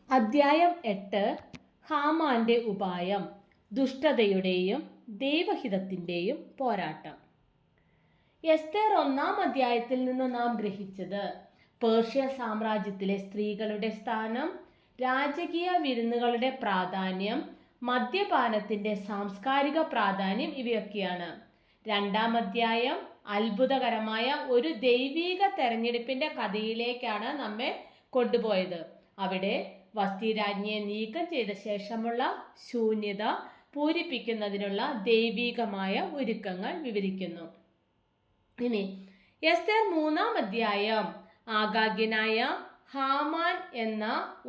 അദ്ധ്യായം 8 ഹാമാന്റെ ഉപായം, ദുഷ്ടതയുടെയും ദൈവഹിതത്തിന്റെയും പോരാട്ടം. എസ്തേർ 1-ാം അധ്യായത്തിൽ നിന്ന് നാം ഗ്രഹിച്ചത് പേർഷ്യ സാമ്രാജ്യത്തിലെ സ്ത്രീകളുടെ സ്ഥാനം, രാജകീയ വിരുന്നുകളുടെ പ്രാധാന്യം, മദ്യപാനത്തിന്റെ സാംസ്കാരിക പ്രാധാന്യം ഇവയൊക്കെയാണ്. 2-ാം അധ്യായം അത്ഭുതകരമായ ഒരു ദൈവീക തെരഞ്ഞെടുപ്പിന്റെ കഥയിലേക്കാണ് നമ്മെ കൊണ്ടുപോയത്. അവിടെ വസ്തി രാജ്ഞിയെ നീക്കം ചെയ്ത ശേഷമുള്ള ശൂന്യത പൂരിപ്പിക്കുന്നതിനുള്ള ദൈവികമായ ഒരുക്കങ്ങൾ വിവരിക്കുന്നു. ഇനി എസ്തേർ 3-ാം അധ്യായം ആഗാഗ്യനായ ഹാമാൻ എന്ന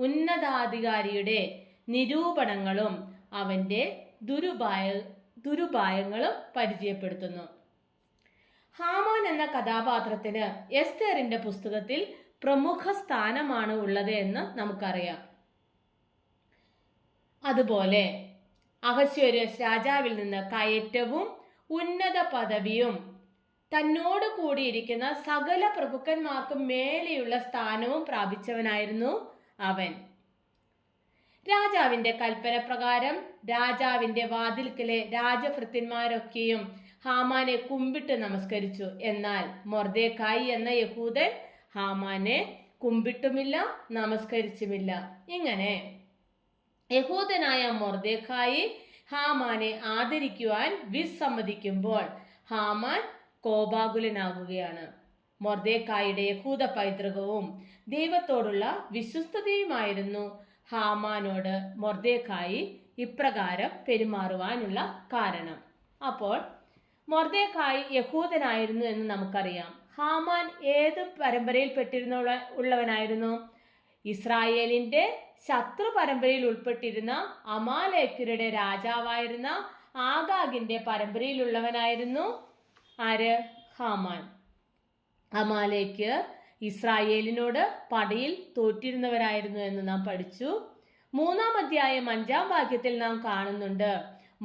ഉന്നതാധികാരിയുടെ നിരൂപണങ്ങളും അവന്റെ ദുരുപായങ്ങളും പരിചയപ്പെടുത്തുന്നു. ഹാമാൻ എന്ന കഥാപാത്രത്തിന് എസ്തേറിന്റെ പുസ്തകത്തിൽ പ്രമുഖ സ്ഥാനമാണ് ഉള്ളത് എന്ന് നമുക്കറിയാം. അതുപോലെ അഹശ്വേരോസ് രാജാവിൽ നിന്ന് കയറ്റവും ഉന്നത പദവിയും തന്നോട് കൂടിയിരിക്കുന്ന സകല പ്രഭുക്കന്മാർക്കും മേലെയുള്ള സ്ഥാനവും പ്രാപിച്ചവനായിരുന്നു അവൻ. രാജാവിന്റെ കൽപ്പന പ്രകാരം രാജാവിന്റെ വാതിൽക്കലെ രാജഭൃത്യന്മാരൊക്കെയും ഹാമാനെ കുമ്പിട്ട് നമസ്കരിച്ചു. എന്നാൽ മൊർദെഖായി എന്ന യഹൂദൻ ഹാമാനെ കുമ്പിട്ടുമില്ല, നമസ്കരിച്ചുമില്ല. ഇങ്ങനെ യഹൂദനായ മൊർദെഖായി ഹാമാനെ ആദരിക്കുവാൻ വിസമ്മതിക്കുമ്പോൾ ഹാമാൻ കോപാകുലനാകുകയാണ്. മൊർദെഖായിയുടെ യഹൂദ പൈതൃകവും ദൈവത്തോടുള്ള വിശ്വസ്തതയുമായിരുന്നു ഹാമാനോട് മൊർദെഖായി ഇപ്രകാരം പെരുമാറുവാനുള്ള കാരണം. അപ്പോൾ മൊർദെഖായി യഹൂദനായിരുന്നു എന്ന് നമുക്കറിയാം. ഹാമാൻ ഏത് പരമ്പരയിൽ ഉള്ളവനായിരുന്നു? ഇസ്രായേലിന്റെ ശത്രു പരമ്പരയിൽ ഉൾപ്പെട്ടിരുന്ന അമാലേക്യരുടെ രാജാവായിരുന്ന ആഗാഗിന്റെ പരമ്പരയിലുള്ളവനായിരുന്നു ആര്? ഹാമാൻ. അമാലേക്യർ ഇസ്രായേലിനോട് പടയിൽ തോറ്റിരുന്നവരായിരുന്നു എന്ന് നാം പഠിച്ചു. 3-ാം അധ്യായം 5-ാം വാക്യത്തിൽ നാം കാണുന്നുണ്ട്,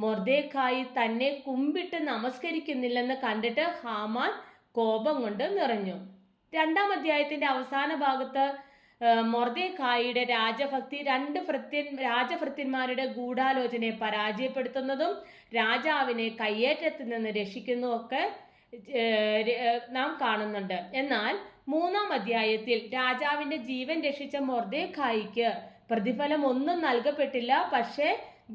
മൊർദെഖായി തന്നെ കുമ്പിട്ട് നമസ്കരിക്കുന്നില്ലെന്ന് കണ്ടിട്ട് ഹാമാൻ കോപം കൊണ്ട് നിറഞ്ഞു. 2-ാം അധ്യായത്തിന്റെ അവസാന ഭാഗത്ത് മൊർദെഖായിയുടെ രാജഭക്തി രാജഭൃത്യന്മാരുടെ ഗൂഢാലോചനയെ പരാജയപ്പെടുത്തുന്നതും രാജാവിനെ കയ്യേറ്റത്തിൽ നിന്ന് രക്ഷിക്കുന്നതൊക്കെ നാം കാണുന്നുണ്ട്. എന്നാൽ 3-ാം അധ്യായത്തിൽ രാജാവിന്റെ ജീവൻ രക്ഷിച്ച മൊർദെഖായിക്ക് പ്രതിഫലം ഒന്നും നൽകപ്പെട്ടില്ല. പക്ഷേ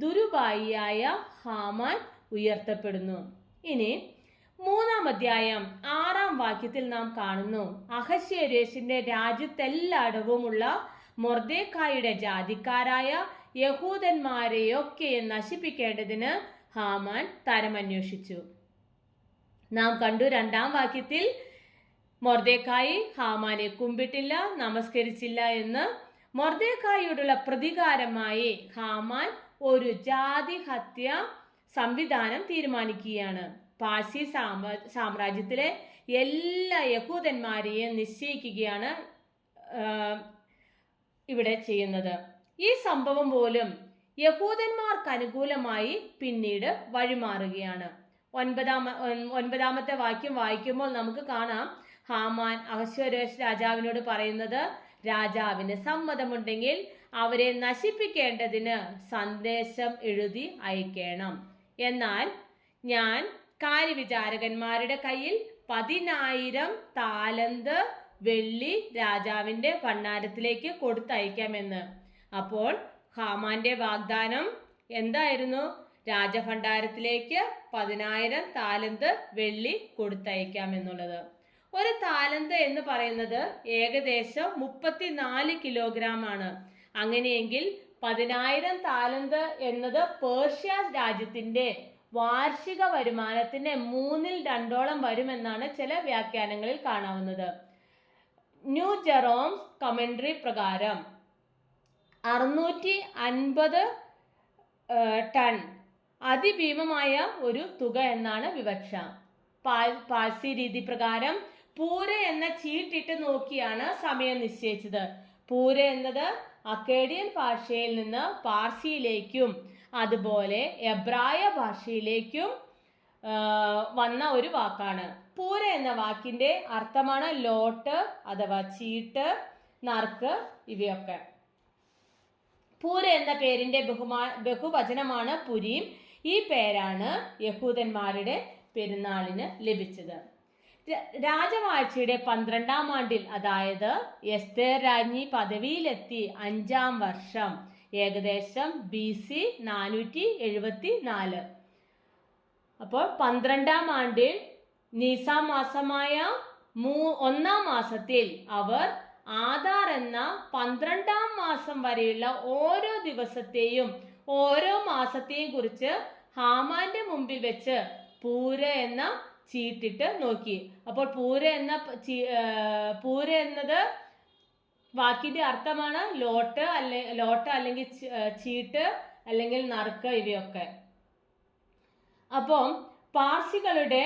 ദുരുപായിയായ ഹാമാൻ ഉയർത്തപ്പെടുന്നു. ഇനി 3-ാം അധ്യായം 6-ാം വാക്യത്തിൽ നാം കാണുന്നു, അഹശ്വേരോസിന്റെ രാജ്യത്തെല്ലായിടവുമുള്ള മൊർദെഖായിയുടെ ജാതിക്കാരായ യഹൂദന്മാരെയൊക്കെ നശിപ്പിക്കേണ്ടതിന് ഹാമാൻ തരമന്വേഷിച്ചു. നാം കണ്ടു 2-ാം വാക്യത്തിൽ മൊർദെഖായി ഹാമാനെ കുമ്പിട്ടില്ല, നമസ്കരിച്ചില്ല എന്ന്. മൊർദെഖായിയോടുള്ള പ്രതികാരമായി ഹാമാൻ ഒരു ജാതി ഹത്യ സംവിധാനം തീരുമാനിക്കുകയാണ്. പാർസി സാമ്രാജ്യത്തിലെ എല്ലാ യഹൂദന്മാരെയും നിശ്ചയിക്കുകയാണ് ഇവിടെ ചെയ്യുന്നത്. ഈ സംഭവം പോലും യഹൂദന്മാർക്ക് അനുകൂലമായി പിന്നീട് വഴിമാറുകയാണ്. 9-ാമത്തെ വാക്യം വായിക്കുമ്പോൾ നമുക്ക് കാണാം, ഹാമാൻ അഹശ്വേരോസ് രാജാവിനോട് പറയുന്നത്, രാജാവിന് സമ്മതമുണ്ടെങ്കിൽ അവരെ നശിപ്പിക്കേണ്ടതിന് സന്ദേശം എഴുതി അയക്കണം. എന്നാൽ ഞാൻ കാര്യവിചാരകന്മാരുടെ കയ്യിൽ 10,000 താലന്ത് വെള്ളി രാജാവിന്റെ ഭണ്ഡാരത്തിലേക്ക് കൊടുത്തയക്കാമെന്ന്. അപ്പോൾ ഹാമാന്റെ വാഗ്ദാനം എന്തായിരുന്നു? രാജഭണ്ഡാരത്തിലേക്ക് 10,000 താലന്ത് വെള്ളി കൊടുത്തയക്കാമെന്നുള്ളത്. ഒരു താലന്ത് എന്ന് പറയുന്നത് ഏകദേശം 34 കിലോഗ്രാം ആണ്. അങ്ങനെയെങ്കിൽ 10,000 താലന്ത് എന്നത് പേർഷ്യ രാജ്യത്തിന്റെ വാർഷിക വരുമാനത്തിന്റെ 2/3 വരുമെന്നാണ് ചില വ്യാഖ്യാനങ്ങളിൽ കാണാവുന്നത്. ന്യൂ ജെറോംസ് കമന്ററി പ്രകാരം 650 ടൺ അതിഭീമമായ ഒരു തുക എന്നാണ് വിവക്ഷ. പാഴ്സി രീതി പ്രകാരം പൂര എന്ന ചീട്ടിട്ട് നോക്കിയാണ് സമയം നിശ്ചയിച്ചത്. പൂര എന്നത് അക്കേഡിയൻ ഭാഷയിൽ നിന്ന് പാർസിയിലേക്കും അതുപോലെ എബ്രായ ഭാഷയിലേക്കും വന്ന ഒരു വാക്കാണ്. പൂര എന്ന വാക്കിന്റെ അർത്ഥമാണ് ലോട്ട് അഥവാ ചീട്ട്, നറുക്ക് ഇവയൊക്കെ. പൂര എന്ന പേരിന്റെ ബഹുവചനമാണ് പുരീം. ഈ പേരാണ് യഹൂദന്മാരുടെ പെരുന്നാളിന് ലഭിച്ചത്. രാജവാഴ്ചയുടെ 12-ാം ആണ്ടിൽ, അതായത് എസ്തേർ രാജ്ഞി പദവിയിലെത്തി 5-ാം വർഷം, ഏകദേശം BC 474. അപ്പോൾ 12-ാം ആണ്ടിൽ നീസാം മാസമായ 1-ാം മാസത്തിൽ അവർ ആധാർ എന്ന 12-ാം മാസം വരെയുള്ള ഓരോ ദിവസത്തെയും ഓരോ മാസത്തെയും കുറിച്ച് ഹാമാന്റെ മുമ്പിൽ വെച്ച് പൂര എന്ന ചീട്ടിട്ട് നോക്കി. അപ്പോൾ പൂര എന്നത് വാക്കിന്റെ അർത്ഥമാണ് ലോട്ട് അല്ലെങ്കിൽ ചീട്ട് അല്ലെങ്കിൽ നറുക്ക് ഇവയൊക്കെ. അപ്പം പാർസികളുടെ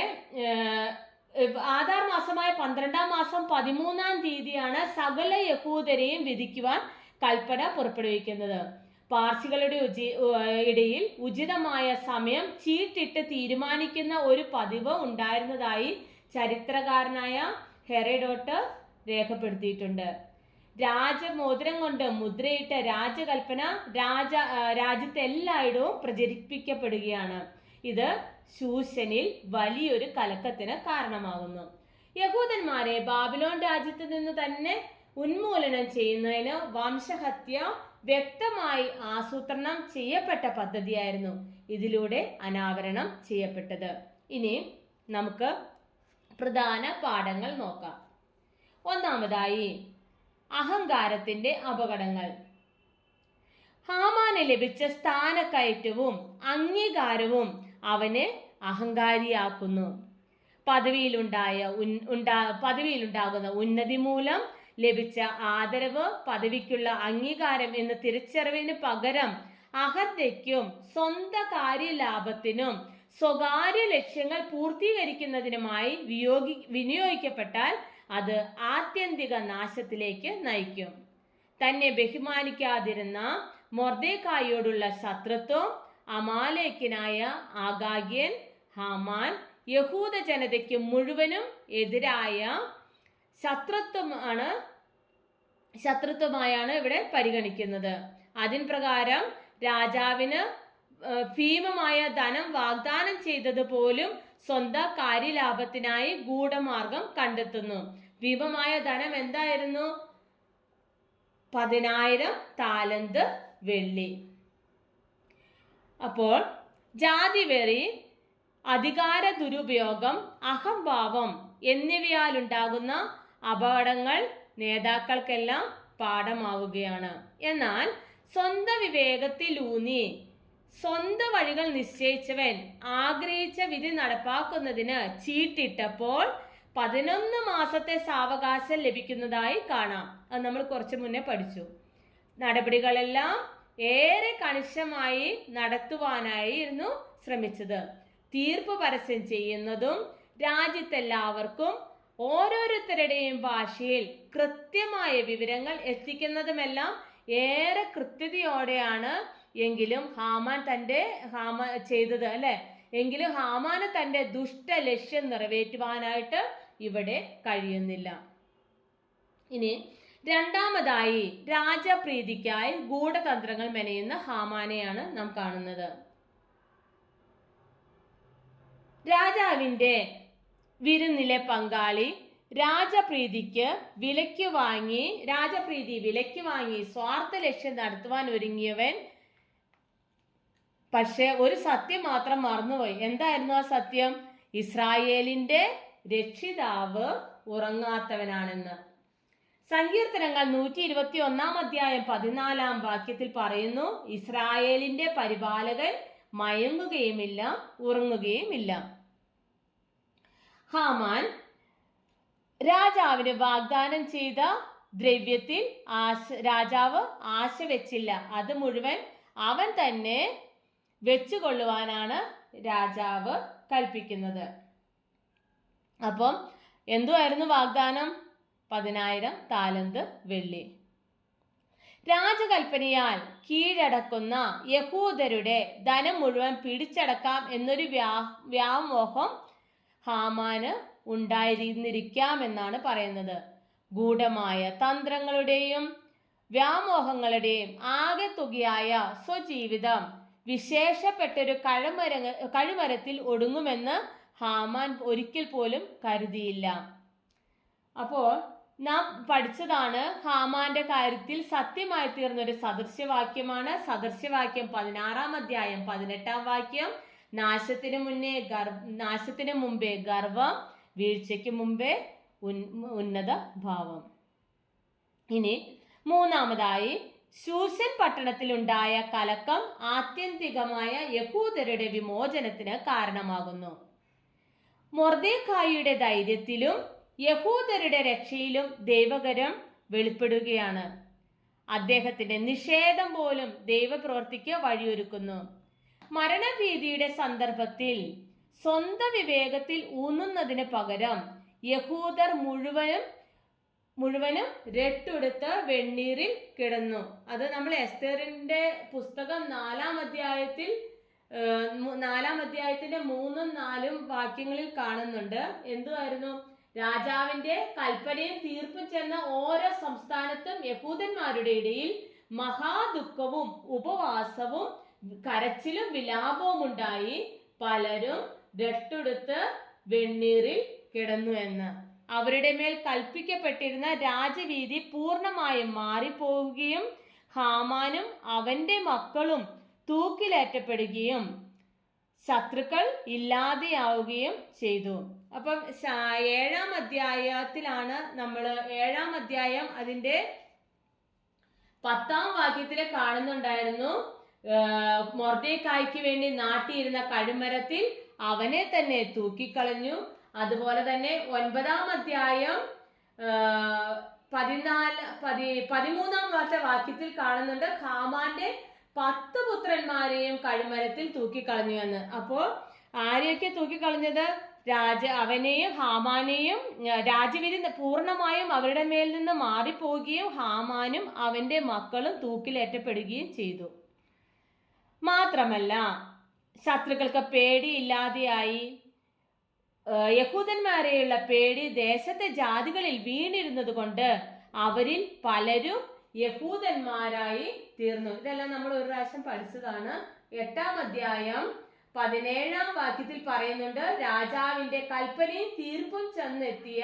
ആധാർ മാസമായ 12-ാം മാസം 13-ാം തീയതിയാണ് സകല യഹൂദരെയും വിധിക്കുവാൻ കൽപ്പന പുറപ്പെടുവിക്കുന്നത്. പാർസികളുടെ ഇടയിൽ ഉചിതമായ സമയം ചീട്ടിട്ട് തീരുമാനിക്കുന്ന ഒരു പതിവ് ഉണ്ടായിരുന്നതായി ചരിത്രകാരനായ ഹെറോഡോട്ട് രേഖപ്പെടുത്തിയിട്ടുണ്ട്. രാജമോതിരം കൊണ്ട് മുദ്രയിട്ട രാജകൽപ്പന രാജ്യത്തെല്ലായിടവും പ്രചരിപ്പിക്കപ്പെടുകയാണ്. ഇത് ശൂശനിൽ വലിയൊരു കലക്കത്തിന് കാരണമാകുന്നു. യഹൂദന്മാരെ ബാബിലോൺ രാജ്യത്ത് നിന്ന് തന്നെ ഉന്മൂലനം ചെയ്യുന്നതിന് വംശഹത്യ വ്യക്തമായി ആസൂത്രണം ചെയ്യപ്പെട്ട പദ്ധതിയായിരുന്നു ഇതിലൂടെ അനാവരണം ചെയ്യപ്പെട്ടത്. ഇനി നമുക്ക് പ്രധാന പാഠങ്ങൾ നോക്കാം. ഒന്നാമതായി, അഹങ്കാരത്തിന്റെ അപകടങ്ങൾ. ഹാമാന് ലഭിച്ച സ്ഥാനക്കയറ്റവും അംഗീകാരവും അവനെ അഹങ്കാരിയാക്കുന്നു. പദവിയിലുണ്ടാകുന്ന ഉന്നതി മൂലം ലഭിച്ച ആദരവ്, പദവിക്കുള്ള അംഗീകാരം എന്ന തിരിച്ചറിവിന് പകരം അഹന്തയ്ക്കും സ്വന്തം കാര്യലാഭത്തിനും സ്വകാര്യ ലക്ഷ്യങ്ങൾ പൂർത്തീകരിക്കുന്നതിനുമായി വിനിയോഗിക്കപ്പെട്ടാൽ അത് ആത്യന്തിക നാശത്തിലേക്ക് നയിക്കും. തന്നെ ബഹുമാനിക്കാതിരുന്ന മൊർദെഖായിയോടുള്ള ശത്രുത്വം, അമാലേക്കിനായ ആഗാഗ്യൻ ഹാമാൻ യഹൂദ ജനതയ്ക്ക് മുഴുവനും എതിരായ ശത്രുത്വമായാണ് ഇവിടെ പരിഗണിക്കുന്നത്. അതിൻ പ്രകാരം രാജാവിന് ഭീമമായ ധനം വാഗ്ദാനം ചെയ്തത് പോലും സ്വന്തം കാര്യലാഭത്തിനായി ഗൂഢമാർഗം കണ്ടെത്തുന്നു. ഭീമമായ ധനം എന്തായിരുന്നു? 10,000 താലന്ത് വെള്ളി. അപ്പോൾ ജാതിവെറി, അധികാര ദുരുപയോഗം, അഹംഭാവം എന്നിവയാലുണ്ടാകുന്ന അപകടങ്ങൾ നേതാക്കൾക്കെല്ലാം പാഠമാവുകയാണ്. എന്നാൽ സ്വന്തം വിവേകത്തിലൂന്നി സ്വന്തം വഴികൾ നിശ്ചയിച്ചവൻ ആഗ്രഹിച്ച വിധി നടപ്പാക്കുന്നതിന് ചീട്ടിട്ടപ്പോൾ 11 മാസത്തെ സാവകാശം ലഭിക്കുന്നതായി കാണാം. അത് നമ്മൾ കുറച്ചു മുന്നേ പഠിച്ചു. നടപടികളെല്ലാം ഏറെ കണിശമായി നടത്തുവാനായിരുന്നു ശ്രമിച്ചത്. തീർപ്പ് പരസ്യം ചെയ്യുന്നതും രാജ്യത്തെല്ലാവർക്കും ഓരോരുത്തരുടെയും ഭാഷയിൽ കൃത്യമായ വിവരങ്ങൾ എത്തിക്കുന്നതുമെല്ലാം ഏറെ കൃത്യതയോടെയാണ് എങ്കിലും ചെയ്തത് അല്ലെ. എങ്കിലും ഹാമാന് തന്റെ ദുഷ്ട ലക്ഷ്യം നിറവേറ്റുവാനായിട്ട് ഇവിടെ കഴിയുന്നില്ല. ഇനി രണ്ടാമതായി, രാജപ്രീതിക്കായി ഗൂഢതന്ത്രങ്ങൾ മെനയുന്ന ഹാമാനെയാണ് നാം കാണുന്നത്. രാജാവിന്റെ വിരുന്നിലെ പങ്കാളി രാജപ്രീതി വിലയ്ക്ക് വാങ്ങി സ്വാർത്ഥ ലക്ഷ്യം നടത്തുവാൻ ഒരുങ്ങിയവൻ പക്ഷെ ഒരു സത്യം മാത്രം മറന്നുപോയി. എന്തായിരുന്നു ആ സത്യം? ഇസ്രായേലിന്റെ രക്ഷിതാവ് ഉറങ്ങാത്തവനാണെന്ന്. സങ്കീർത്തനങ്ങൾ 121 അധ്യായം 14 വാക്യത്തിൽ പറയുന്നു, ഇസ്രായേലിന്റെ പരിപാലകൻ മയങ്ങുകയുമില്ല, ഉറങ്ങുകയുമില്ല. ഹാമാൻ രാജാവിന് വാഗ്ദാനം ചെയ്ത ദ്രവ്യത്തിൽ രാജാവ് ആശ വെച്ചില്ല. അത് മുഴുവൻ അവൻ തന്നെ വെച്ചുകൊള്ളുവാനാണ് രാജാവ് കൽപ്പിക്കുന്നത്. അപ്പം എന്തുവായിരുന്നു വാഗ്ദാനം? 10,000 താലന്ത് വെള്ളി. രാജകൽപ്പനയാൽ കീഴടക്കുന്ന യഹൂദരുടെ ധനം മുഴുവൻ പിടിച്ചടക്കാം എന്നൊരു വ്യാമോഹം ഹാമാന് ഉണ്ടായിരുന്നിരിക്കാമെന്നാണ് പറയുന്നത്. ഗൂഢമായ തന്ത്രങ്ങളുടെയും വ്യാമോഹങ്ങളുടെയും ആകെ തുകയായ സ്വജീവിതം വിശേഷപ്പെട്ടൊരു കഴുമരത്തിൽ ഒടുങ്ങുമെന്ന് ഹാമാൻ ഒരിക്കൽ പോലും കരുതിയില്ല. അപ്പോൾ നാം പഠിച്ചതാണ് ഹാമാന്റെ കാര്യത്തിൽ സത്യമായി തീർന്നൊരു സദൃശ്യവാക്യമാണ്. സദൃശ്യവാക്യം 16-ാം അധ്യായം 18-ാം വാക്യം. നാശത്തിന് മുമ്പേ ഗർവം, വീഴ്ചയ്ക്ക് മുമ്പേ ഉന്നത ഭാവം. ഇനി മൂന്നാമതായി, ശൂഷൻ പട്ടണത്തിലുണ്ടായ കലക്കം ആത്യന്തികമായ യഹൂദരുടെ വിമോചനത്തിന് കാരണമാകുന്നു. മൊർദെഖായിയുടെ ധൈര്യത്തിലും യഹൂദരുടെ രക്ഷയിലും ദൈവകരം വെളിപ്പെടുകയാണ്. അദ്ദേഹത്തിന്റെ നിഷേധം പോലും ദൈവപ്രവൃത്തിക്ക് വഴിയൊരുക്കുന്നു. മരണഭീതിയുടെ സന്ദർഭത്തിൽ സ്വന്തം വിവേകത്തിൽ ഊന്നുന്നതിന് പകരം യഹൂദർ മുഴുവനും രട്ടുടുത്ത് വെണ്ണീറിൽ കിടന്നു. അത് നമ്മൾ എസ്തേറിന്റെ പുസ്തകം 4-ാം അധ്യായത്തിന്റെ 3-ഉം 4-ഉം വാക്യങ്ങളിൽ കാണുന്നുണ്ട്. എന്തുവായിരുന്നു? രാജാവിന്റെ കൽപ്പനയും തീർപ്പും ചെന്ന ഓരോ സംസ്ഥാനത്തും യഹൂദന്മാരുടെ ഇടയിൽ മഹാദുഃഖവും ഉപവാസവും കരച്ചിലും വിലാപവും ഉണ്ടായി. പലരും രട്ടുടുത്ത് വെണ്ണീറിൽ കിടന്നു എന്ന്. അവരുടെ മേൽ കൽപ്പിക്കപ്പെട്ടിരുന്ന രാജവീതി പൂർണ്ണമായും മാറിപ്പോവുകയും ഹാമാനും അവന്റെ മക്കളും തൂക്കിലേറ്റപ്പെടുകയും ശത്രുക്കൾ ഇല്ലാതെയാവുകയും ചെയ്തു. അപ്പം 7-ാം അധ്യായത്തിലാണ് നമ്മൾ 7-ാം അധ്യായം അതിന്റെ 10-ാം വാക്യത്തിൽ കാണുന്നുണ്ടായിരുന്നു. മൊർദെഖായിക്ക് വേണ്ടി നാട്ടിയിരുന്ന കഴുമരത്തിൽ അവനെ തന്നെ തൂക്കിക്കളഞ്ഞു. അതുപോലെ തന്നെ 9-ാം അധ്യായം 13-ാം വാക്യത്തിൽ കാണുന്നുണ്ട് ഹാമാന്റെ 10 പുത്രന്മാരെയും കഴുമരത്തിൽ തൂക്കിക്കളഞ്ഞു എന്ന്. അപ്പോൾ ആരെയൊക്കെ തൂക്കിക്കളഞ്ഞത്? അവനെയും ഹാമാനെയും. രാജവിധി പൂർണ്ണമായും അവരുടെ മേൽ നിന്ന് മാറിപ്പോവുകയും ഹാമാനും അവന്റെ മക്കളും തൂക്കിലേറ്റപ്പെടുകയും ചെയ്തു. മാത്രമല്ല, ശത്രുക്കൾക്ക് പേടിയില്ലാതെയായി. യഹൂദന്മാരെയുള്ള പേടി ദേശത്തെ ജാതികളിൽ വീണിരുന്നത് കൊണ്ട് അവരിൽ പലരും യഹൂദന്മാരായി തീർന്നു. ഇതെല്ലാം നമ്മൾ ഒരു പ്രാവശ്യം പഠിച്ചതാണ്. 8-ാം അധ്യായം 17-ാം വാക്യത്തിൽ പറയുന്നുണ്ട്, രാജാവിന്റെ കൽപ്പനയും തീർപ്പും ചെന്നെത്തിയ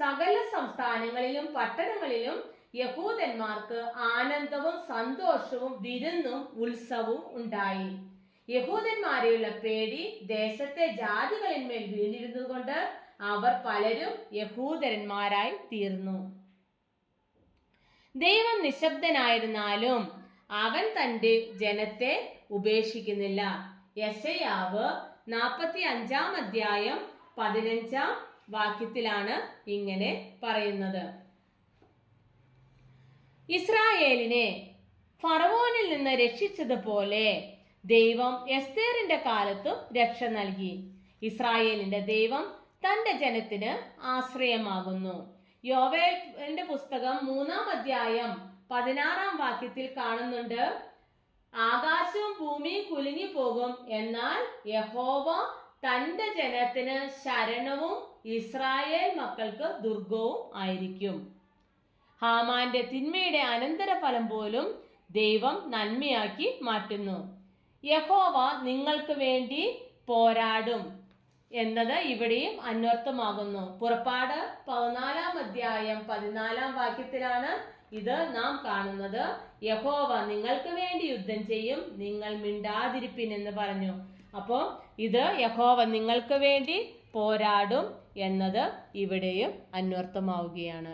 സകല സംസ്ഥാനങ്ങളിലും പട്ടണങ്ങളിലും യഹൂദന്മാർക്ക് ആനന്ദവും സന്തോഷവും വിരുന്നും ഉത്സവവും ഉണ്ടായി. യഹൂദന്മാരെയുള്ള പേടി ദേശത്തെ ജാതികളിന്മേൽ വീണിരുന്നത് കൊണ്ട് അവർ പലരും യഹൂദന്മാരായി തീർന്നു. ദൈവം നിശബ്ദനായിരുന്നാലും അവൻ തന്റെ ജനത്തെ ഉപേക്ഷിക്കുന്നില്ല. യെശയ്യാവ് 45-ാം അധ്യായം 15-ാം വാക്യത്തിലാണ് ഇങ്ങനെ പറയുന്നത്. ഇസ്രായേലിനെ ഫറവോനിൽ നിന്ന് രക്ഷിച്ചതുപോലെ ദൈവം എസ്തേറിന്റെ കാലത്തും രക്ഷ നൽകി. ഇസ്രായേലിന്റെ ദൈവം തന്റെ ജനത്തിന് ആശ്രയമാകുന്നു. യോവേലിന്റെ പുസ്തകം 3-ാം അധ്യായം 16-ാം വാക്യത്തിൽ കാണുന്നുണ്ട്, ആകാശവും ഭൂമിയും കുലുങ്ങി പോകും, എന്നാൽ യഹോവ തന്റെ ജനത്തിന് ശരണവും ഇസ്രായേൽ മക്കൾക്ക് ദുർഗവും ആയിരിക്കും. ഹാമാന്റെ തിന്മയുടെ അനന്തരഫലം പോലും ദൈവം നന്മയാക്കി മാറ്റുന്നു. യഹോവ നിങ്ങൾക്ക് വേണ്ടി പോരാടും എന്നത് ഇവിടെയും അന്വർത്ഥമാകുന്നു. പുറപ്പാട് 14-ാം അധ്യായം 14-ാം വാക്യത്തിലാണ് ഇത് നാം കാണുന്നത്. യഹോവ നിങ്ങൾക്ക് വേണ്ടി യുദ്ധം ചെയ്യും, നിങ്ങൾ മിണ്ടാതിരിപ്പിൻ എന്ന് പറഞ്ഞു. അപ്പോൾ ഇത് യഹോവ നിങ്ങൾക്ക് വേണ്ടി പോരാടും എന്നത് ഇവിടെയും അന്വർത്ഥമാവുകയാണ്.